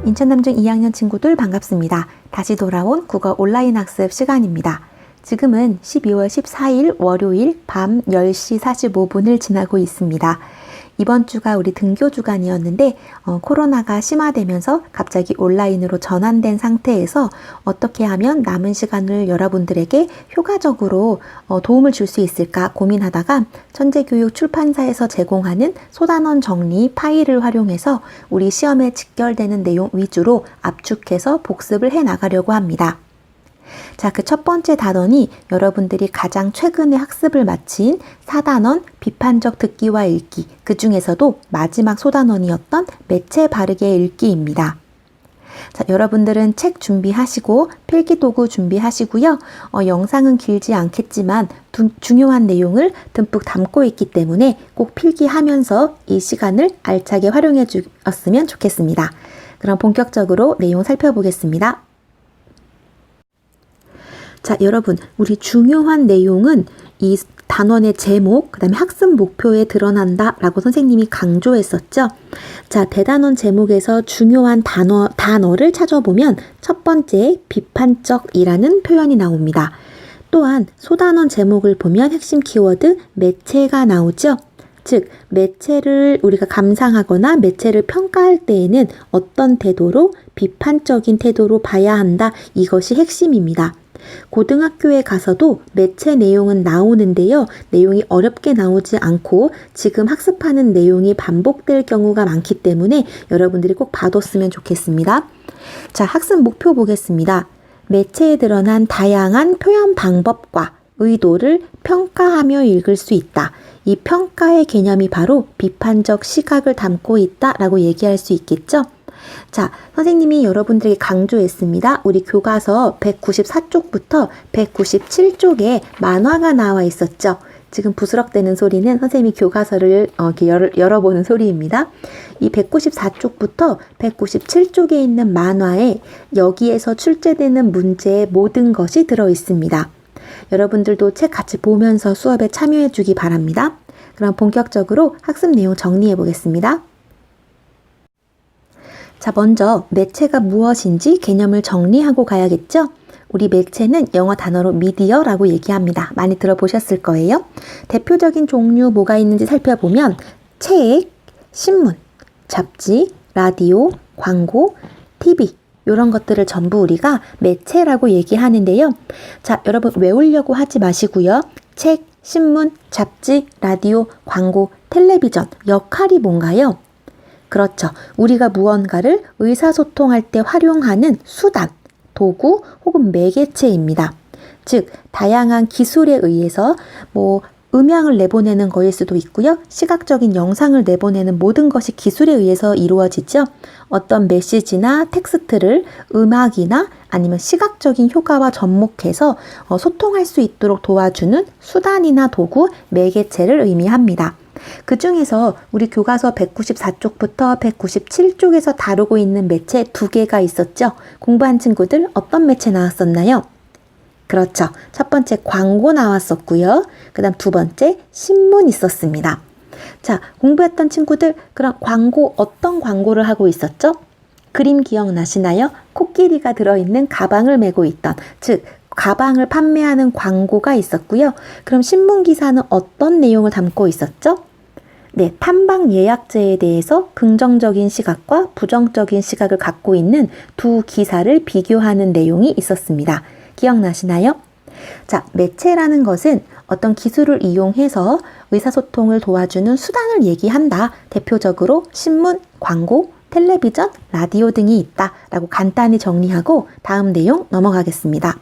인천남중 2학년 친구들 반갑습니다. 다시 돌아온 국어 온라인 학습 시간입니다. 지금은 12월 14일 월요일 밤 10시 45분을 지나고 있습니다. 이번 주가 우리 등교 주간이었는데 코로나가 심화되면서 갑자기 온라인으로 전환된 상태에서 어떻게 하면 남은 시간을 여러분들에게 효과적으로 도움을 줄 수 있을까 고민하다가 천재교육 출판사에서 제공하는 소단원 정리 파일을 활용해서 우리 시험에 직결되는 내용 위주로 압축해서 복습을 해 나가려고 합니다. 자, 그 첫 번째 단원이 여러분들이 가장 최근에 학습을 마친 4단원 비판적 듣기와 읽기, 그 중에서도 마지막 소단원이었던 매체 바르게 읽기입니다. 자, 여러분들은 책 준비하시고 필기도구 준비하시고요. 영상은 길지 않겠지만 중요한 내용을 듬뿍 담고 있기 때문에 꼭 필기하면서 이 시간을 알차게 활용해 주었으면 좋겠습니다. 그럼 본격적으로 내용 살펴보겠습니다. 자, 여러분, 우리 중요한 내용은 이 단원의 제목, 그 다음에 학습 목표에 드러난다 라고 선생님이 강조했었죠. 자, 대단원 제목에서 중요한 단어를 찾아보면 첫 번째 비판적이라는 표현이 나옵니다. 또한 소단원 제목을 보면 핵심 키워드 매체가 나오죠. 즉, 매체를 우리가 감상하거나 매체를 평가할 때에는 어떤 태도로 비판적인 태도로 봐야 한다. 이것이 핵심입니다. 고등학교에 가서도 매체 내용은 나오는데요. 내용이 어렵게 나오지 않고 지금 학습하는 내용이 반복될 경우가 많기 때문에 여러분들이 꼭 봐뒀으면 좋겠습니다. 자, 학습 목표 보겠습니다. 매체에 드러난 다양한 표현 방법과 의도를 평가하며 읽을 수 있다. 이 평가의 개념이 바로 비판적 시각을 담고 있다라고 얘기할 수 있겠죠. 자, 선생님이 여러분들에게 강조했습니다. 우리 교과서 194쪽부터 197쪽에 만화가 나와 있었죠. 지금 부스럭대는 소리는 선생님이 교과서를 이렇게 열어보는 소리입니다. 이 194쪽부터 197쪽에 있는 만화에 여기에서 출제되는 문제의 모든 것이 들어 있습니다. 여러분들도 책 같이 보면서 수업에 참여해 주기 바랍니다. 그럼 본격적으로 학습 내용 정리해 보겠습니다. 자, 먼저 매체가 무엇인지 개념을 정리하고 가야겠죠? 우리 매체는 영어 단어로 미디어라고 얘기합니다. 많이 들어보셨을 거예요. 대표적인 종류 뭐가 있는지 살펴보면 책, 신문, 잡지, 라디오, 광고, TV 이런 것들을 전부 우리가 매체라고 얘기하는데요. 자, 여러분 외우려고 하지 마시고요. 책, 신문, 잡지, 라디오, 광고, 텔레비전 역할이 뭔가요? 그렇죠. 우리가 무언가를 의사소통할 때 활용하는 수단, 도구 혹은 매개체입니다. 즉, 다양한 기술에 의해서 음향을 내보내는 거일 수도 있고요. 시각적인 영상을 내보내는 모든 것이 기술에 의해서 이루어지죠. 어떤 메시지나 텍스트를 음악이나 아니면 시각적인 효과와 접목해서 소통할 수 있도록 도와주는 수단이나 도구, 매개체를 의미합니다. 그 중에서 우리 교과서 194쪽부터 197쪽에서 다루고 있는 매체 2개가 있었죠. 공부한 친구들 어떤 매체 나왔었나요? 그렇죠. 첫 번째 광고 나왔었고요. 그 다음 두 번째 신문 있었습니다. 자, 공부했던 친구들 그럼 광고 어떤 광고를 하고 있었죠? 그림 기억나시나요? 코끼리가 들어있는 가방을 메고 있던, 즉 가방을 판매하는 광고가 있었고요. 그럼 신문 기사는 어떤 내용을 담고 있었죠? 네, 탐방 예약제에 대해서 긍정적인 시각과 부정적인 시각을 갖고 있는 두 기사를 비교하는 내용이 있었습니다. 기억나시나요? 자, 매체라는 것은 어떤 기술을 이용해서 의사소통을 도와주는 수단을 얘기한다. 대표적으로 신문, 광고, 텔레비전, 라디오 등이 있다 라고 간단히 정리하고 다음 내용 넘어가겠습니다.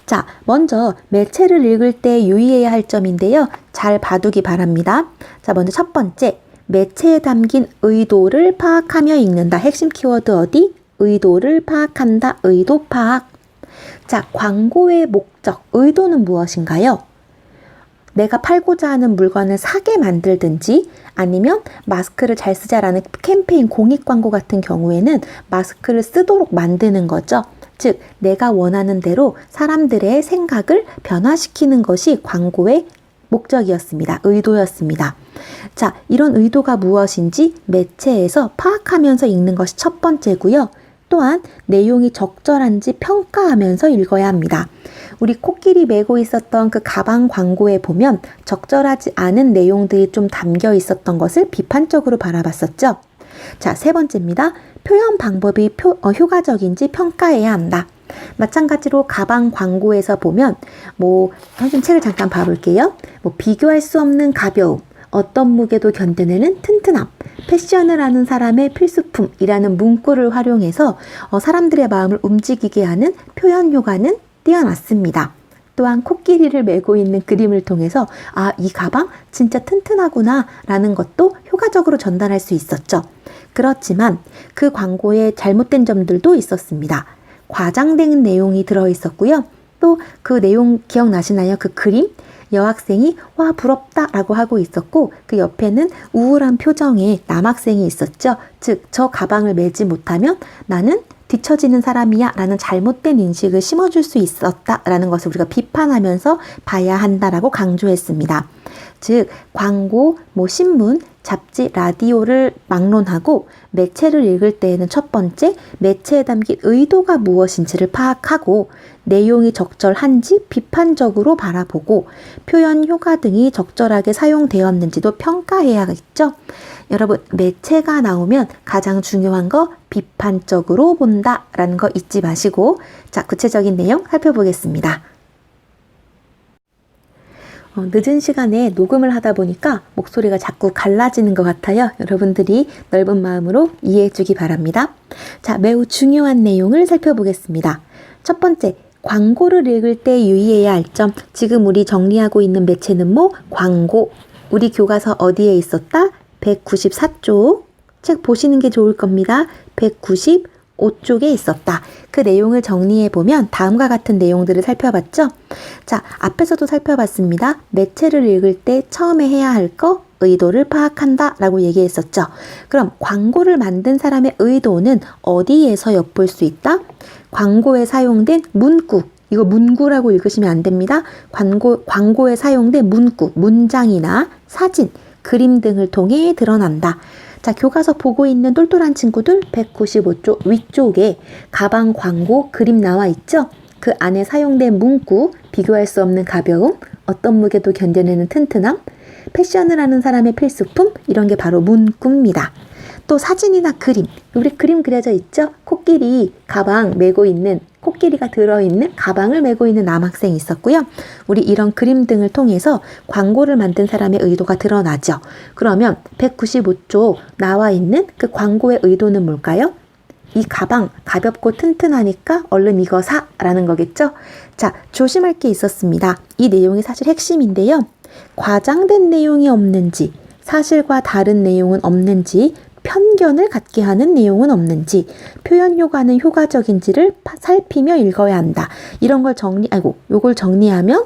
자, 먼저 매체를 읽을 때 유의해야 할 점인데요. 잘 봐두기 바랍니다. 자, 먼저 첫 번째, 매체에 담긴 의도를 파악하며 읽는다. 핵심 키워드 어디? 의도를 파악한다. 의도 파악. 자, 광고의 목적, 의도는 무엇인가요? 내가 팔고자 하는 물건을 사게 만들든지 아니면 마스크를 잘 쓰자라는 캠페인 공익 광고 같은 경우에는 마스크를 쓰도록 만드는 거죠. 즉, 내가 원하는 대로 사람들의 생각을 변화시키는 것이 광고의 목적이었습니다. 의도였습니다. 자, 이런 의도가 무엇인지 매체에서 파악하면서 읽는 것이 첫 번째고요. 또한 내용이 적절한지 평가하면서 읽어야 합니다. 우리 코끼리 메고 있었던 그 가방 광고에 보면 적절하지 않은 내용들이 좀 담겨 있었던 것을 비판적으로 바라봤었죠. 자, 세 번째입니다. 표현 방법이 효과적인지 평가해야 한다. 마찬가지로 가방 광고에서 보면 선생님 책을 잠깐 봐볼게요. 비교할 수 없는 가벼움, 어떤 무게도 견뎌내는 튼튼함, 패션을 하는 사람의 필수품이라는 문구를 활용해서 사람들의 마음을 움직이게 하는 표현 효과는 뛰어났습니다. 또한 코끼리를 메고 있는 그림을 통해서 이 가방 진짜 튼튼하구나 라는 것도 효과적으로 전달할 수 있었죠. 그렇지만 그 광고에 잘못된 점들도 있었습니다. 과장된 내용이 들어있었고요. 또 그 내용 기억나시나요? 그 그림? 여학생이 와 부럽다 라고 하고 있었고 그 옆에는 우울한 표정의 남학생이 있었죠. 즉, 저 가방을 메지 못하면 나는 뒤처지는 사람이야 라는 잘못된 인식을 심어줄 수 있었다 라는 것을 우리가 비판하면서 봐야 한다라고 강조했습니다. 즉, 광고, 신문, 잡지, 라디오를 막론하고 매체를 읽을 때에는 첫 번째, 매체에 담긴 의도가 무엇인지를 파악하고 내용이 적절한지 비판적으로 바라보고 표현 효과 등이 적절하게 사용되었는지도 평가해야겠죠. 여러분, 매체가 나오면 가장 중요한 거 비판적으로 본다라는 거 잊지 마시고 자, 구체적인 내용 살펴보겠습니다. 늦은 시간에 녹음을 하다 보니까 목소리가 자꾸 갈라지는 것 같아요. 여러분들이 넓은 마음으로 이해해 주기 바랍니다. 자, 매우 중요한 내용을 살펴보겠습니다. 첫 번째, 광고를 읽을 때 유의해야 할 점. 지금 우리 정리하고 있는 매체는 광고. 우리 교과서 어디에 있었다? 194쪽. 책 보시는 게 좋을 겁니다. 195쪽에 있었다. 그 내용을 정리해 보면 다음과 같은 내용들을 살펴봤죠. 자, 앞에서도 살펴봤습니다. 매체를 읽을 때 처음에 해야 할 거 의도를 파악한다 라고 얘기했었죠. 그럼 광고를 만든 사람의 의도는 어디에서 엿볼 수 있다? 광고에 사용된 문구. 이거 문구라고 읽으시면 안 됩니다. 광고에 사용된 문구, 문장이나 사진, 그림 등을 통해 드러난다. 자, 교과서 보고 있는 똘똘한 친구들 195쪽 위쪽에 가방 광고 그림 나와 있죠? 그 안에 사용된 문구, 비교할 수 없는 가벼움, 어떤 무게도 견뎌내는 튼튼함, 패션을 하는 사람의 필수품, 이런 게 바로 문구입니다. 또 사진이나 그림, 우리 그림 그려져 있죠? 코끼리 가방 메고 있는, 코끼리가 들어있는 가방을 메고 있는 남학생이 있었고요. 우리 이런 그림 등을 통해서 광고를 만든 사람의 의도가 드러나죠. 그러면 195쪽 나와 있는 그 광고의 의도는 뭘까요? 이 가방 가볍고 튼튼하니까 얼른 이거 사 라는 거겠죠. 자, 조심할 게 있었습니다. 이 내용이 사실 핵심인데요. 과장된 내용이 없는지, 사실과 다른 내용은 없는지, 편견을 갖게 하는 내용은 없는지, 표현 효과는 효과적인지를 살피며 읽어야 한다. 이런 걸 요걸 정리하면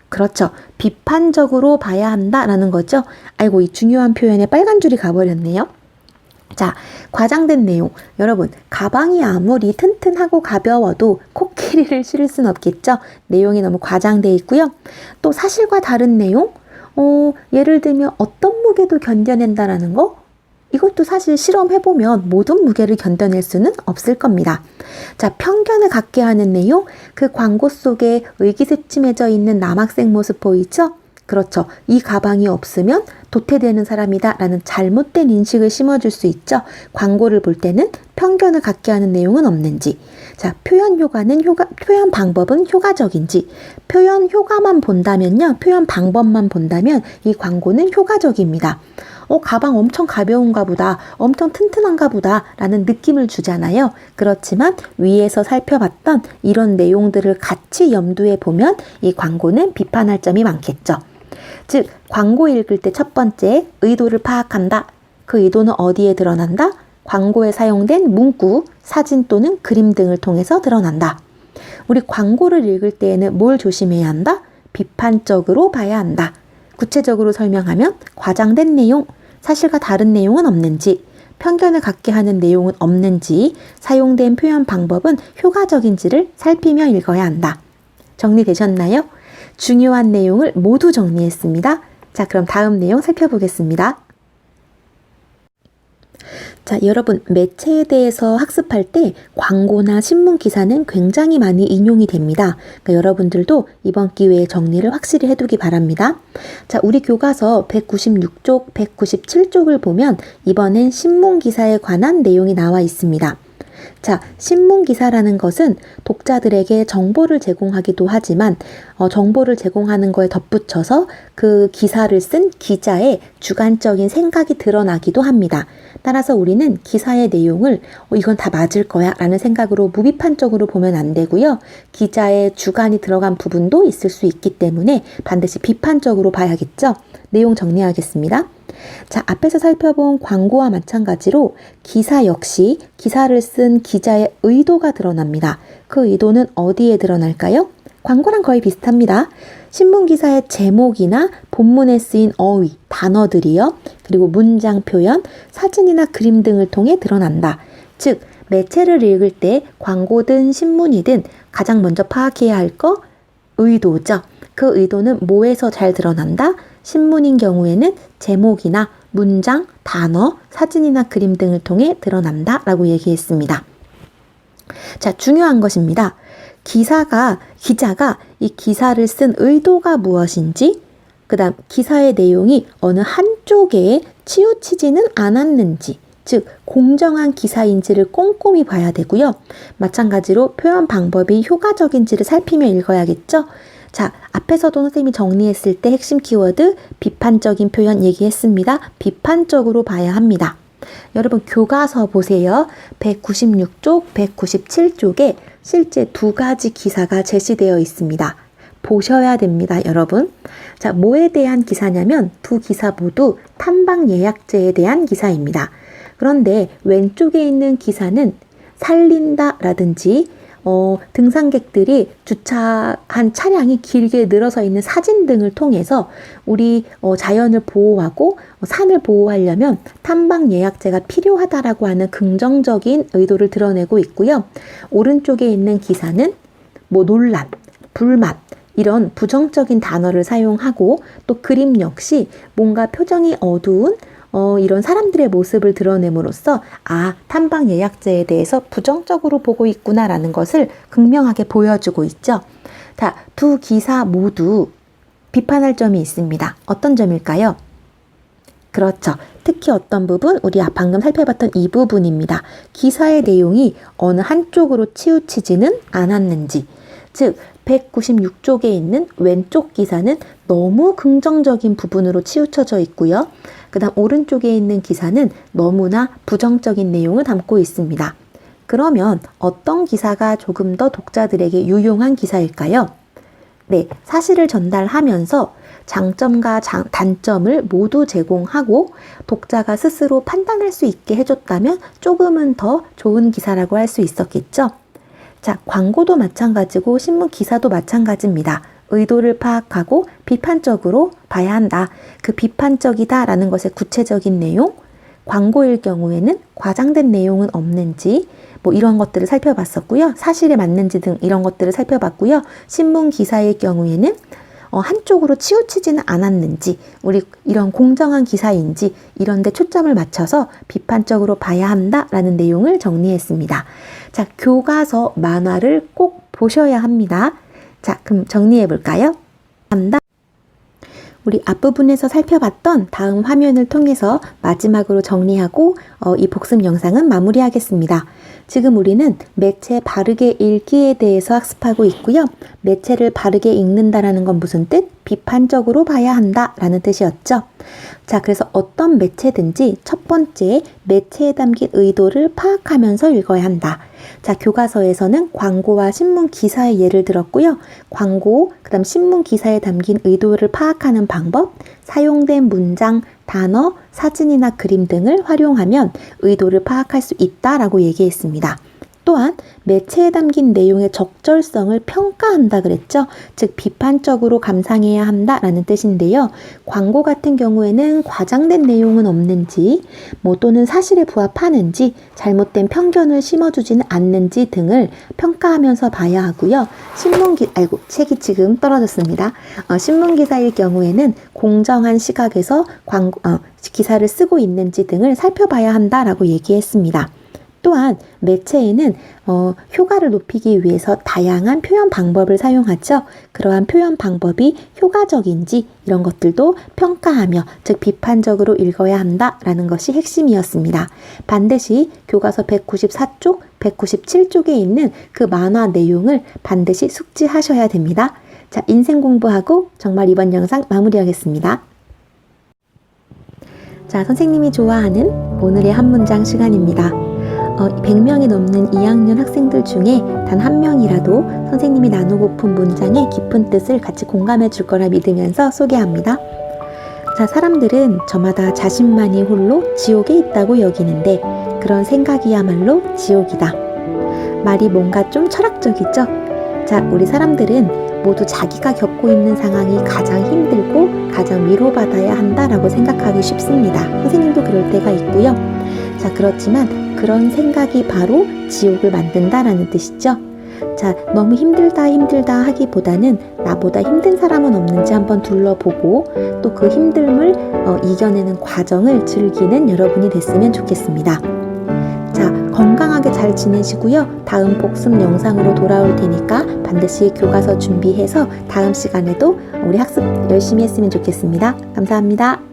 그렇죠. 비판적으로 봐야 한다라는 거죠. 이 중요한 표현에 빨간 줄이 가버렸네요. 자, 과장된 내용. 여러분, 가방이 아무리 튼튼하고 가벼워도 코끼리를 실을 순 없겠죠. 내용이 너무 과장돼 있고요. 또 사실과 다른 내용? 예를 들면 어떤 무게도 견뎌낸다라는 거? 이것도 사실 실험해보면 모든 무게를 견뎌낼 수는 없을 겁니다. 자, 편견을 갖게 하는 내용, 그 광고 속에 의기소침해져 있는 남학생 모습 보이죠? 그렇죠. 이 가방이 없으면 도태되는 사람이다 라는 잘못된 인식을 심어줄 수 있죠. 광고를 볼 때는 편견을 갖게 하는 내용은 없는지, 자, 표현 방법은 효과적인지, 표현 효과만 본다면요, 표현 방법만 본다면 이 광고는 효과적입니다. 가방 엄청 가벼운가 보다, 엄청 튼튼한가 보다 라는 느낌을 주잖아요. 그렇지만 위에서 살펴봤던 이런 내용들을 같이 염두에 보면 이 광고는 비판할 점이 많겠죠. 즉, 광고 읽을 때 첫 번째, 의도를 파악한다. 그 의도는 어디에 드러난다? 광고에 사용된 문구, 사진 또는 그림 등을 통해서 드러난다. 우리 광고를 읽을 때에는 뭘 조심해야 한다? 비판적으로 봐야 한다. 구체적으로 설명하면 과장된 내용, 사실과 다른 내용은 없는지, 편견을 갖게 하는 내용은 없는지, 사용된 표현 방법은 효과적인지를 살피며 읽어야 한다. 정리되셨나요? 중요한 내용을 모두 정리했습니다. 자, 그럼 다음 내용 살펴보겠습니다. 자, 여러분, 매체에 대해서 학습할 때 광고나 신문 기사는 굉장히 많이 인용이 됩니다. 그러니까 여러분들도 이번 기회에 정리를 확실히 해두기 바랍니다. 자, 우리 교과서 196쪽, 197쪽을 보면 이번엔 신문 기사에 관한 내용이 나와 있습니다. 자, 신문 기사라는 것은 독자들에게 정보를 제공하기도 하지만 정보를 제공하는 거에 덧붙여서 그 기사를 쓴 기자의 주관적인 생각이 드러나기도 합니다. 따라서 우리는 기사의 내용을 이건 다 맞을 거야 라는 생각으로 무비판적으로 보면 안 되고요. 기자의 주관이 들어간 부분도 있을 수 있기 때문에 반드시 비판적으로 봐야겠죠. 내용 정리하겠습니다. 자, 앞에서 살펴본 광고와 마찬가지로 기사 역시 기사를 쓴 기자의 의도가 드러납니다. 그 의도는 어디에 드러날까요? 광고랑 거의 비슷합니다. 신문 기사의 제목이나 본문에 쓰인 어휘, 단어들이요. 그리고 문장 표현, 사진이나 그림 등을 통해 드러난다. 즉, 매체를 읽을 때 광고든 신문이든 가장 먼저 파악해야 할 거 의도죠. 그 의도는 뭐에서 잘 드러난다? 신문인 경우에는 제목이나 문장, 단어, 사진이나 그림 등을 통해 드러난다 라고 얘기했습니다. 자, 중요한 것입니다. 기자가 이 기사를 쓴 의도가 무엇인지, 그 다음 기사의 내용이 어느 한쪽에 치우치지는 않았는지, 즉 공정한 기사인지를 꼼꼼히 봐야 되고요. 마찬가지로 표현 방법이 효과적인지를 살피며 읽어야겠죠. 자, 앞에서도 선생님이 정리했을 때 핵심 키워드 비판적인 표현 얘기했습니다. 비판적으로 봐야 합니다. 여러분 교과서 보세요. 196쪽, 197쪽에 실제 두 가지 기사가 제시되어 있습니다. 보셔야 됩니다, 여러분. 자, 뭐에 대한 기사냐면 두 기사 모두 탐방 예약제에 대한 기사입니다. 그런데 왼쪽에 있는 기사는 살린다 라든지 등산객들이 주차한 차량이 길게 늘어서 있는 사진 등을 통해서 우리 자연을 보호하고 산을 보호하려면 탐방 예약제가 필요하다라고 하는 긍정적인 의도를 드러내고 있고요. 오른쪽에 있는 기사는 논란, 불만 이런 부정적인 단어를 사용하고 또 그림 역시 뭔가 표정이 어두운 이런 사람들의 모습을 드러냄으로써 탐방 예약제에 대해서 부정적으로 보고 있구나라는 것을 극명하게 보여주고 있죠. 자, 두 기사 모두 비판할 점이 있습니다. 어떤 점일까요? 그렇죠. 특히 어떤 부분? 우리 방금 살펴봤던 이 부분입니다. 기사의 내용이 어느 한쪽으로 치우치지는 않았는지, 즉 196쪽에 있는 왼쪽 기사는 너무 긍정적인 부분으로 치우쳐져 있고요. 그 다음 오른쪽에 있는 기사는 너무나 부정적인 내용을 담고 있습니다. 그러면 어떤 기사가 조금 더 독자들에게 유용한 기사일까요? 네, 사실을 전달하면서 장점과 단점을 모두 제공하고 독자가 스스로 판단할 수 있게 해줬다면 조금은 더 좋은 기사라고 할 수 있었겠죠? 자, 광고도 마찬가지고 신문 기사도 마찬가지입니다. 의도를 파악하고 비판적으로 봐야 한다. 그 비판적이다라는 것의 구체적인 내용, 광고일 경우에는 과장된 내용은 없는지 이런 것들을 살펴봤었고요. 사실에 맞는지 등 이런 것들을 살펴봤고요. 신문 기사의 경우에는 한쪽으로 치우치지는 않았는지, 우리 이런 공정한 기사인지 이런 데 초점을 맞춰서 비판적으로 봐야 한다라는 내용을 정리했습니다. 자, 교과서 만화를 꼭 보셔야 합니다. 자, 그럼 정리해 볼까요? 우리 앞부분에서 살펴봤던 다음 화면을 통해서 마지막으로 정리하고 이 복습 영상은 마무리하겠습니다. 지금 우리는 매체 바르게 읽기에 대해서 학습하고 있고요. 매체를 바르게 읽는다라는 건 무슨 뜻? 비판적으로 봐야 한다라는 뜻이었죠. 자, 그래서 어떤 매체든지 첫 번째 매체에 담긴 의도를 파악하면서 읽어야 한다. 자, 교과서에서는 광고와 신문 기사의 예를 들었고요. 광고, 그다음 신문 기사에 담긴 의도를 파악하는 방법, 사용된 문장, 단어, 사진이나 그림 등을 활용하면 의도를 파악할 수 있다라고 얘기했습니다. 또한 매체에 담긴 내용의 적절성을 평가한다 그랬죠. 즉 비판적으로 감상해야 한다라는 뜻인데요. 광고 같은 경우에는 과장된 내용은 없는지, 또는 사실에 부합하는지, 잘못된 편견을 심어주지는 않는지 등을 평가하면서 봐야 하고요. 책이 지금 떨어졌습니다. 신문기사일 경우에는 공정한 시각에서 기사를 쓰고 있는지 등을 살펴봐야 한다라고 얘기했습니다. 또한 매체에는 효과를 높이기 위해서 다양한 표현 방법을 사용하죠. 그러한 표현 방법이 효과적인지 이런 것들도 평가하며, 즉 비판적으로 읽어야 한다라는 것이 핵심이었습니다. 반드시 교과서 194쪽, 197쪽에 있는 그 만화 내용을 반드시 숙지하셔야 됩니다. 자, 인생 공부하고 정말 이번 영상 마무리하겠습니다. 자, 선생님이 좋아하는 오늘의 한 문장 시간입니다. 100명이 넘는 2학년 학생들 중에 단 한 명이라도 선생님이 나누고픈 문장의 깊은 뜻을 같이 공감해 줄 거라 믿으면서 소개합니다. 자, 사람들은 저마다 자신만이 홀로 지옥에 있다고 여기는데 그런 생각이야말로 지옥이다. 말이 뭔가 좀 철학적이죠? 자, 우리 사람들은 모두 자기가 겪고 있는 상황이 가장 힘들고 가장 위로받아야 한다라고 생각하기 쉽습니다. 선생님도 그럴 때가 있고요. 자, 그렇지만 그런 생각이 바로 지옥을 만든다라는 뜻이죠. 자, 너무 힘들다 하기보다는 나보다 힘든 사람은 없는지 한번 둘러보고 또 그 힘듦을 이겨내는 과정을 즐기는 여러분이 됐으면 좋겠습니다. 자, 건강하게 잘 지내시고요. 다음 복습 영상으로 돌아올 테니까 반드시 교과서 준비해서 다음 시간에도 우리 학습 열심히 했으면 좋겠습니다. 감사합니다.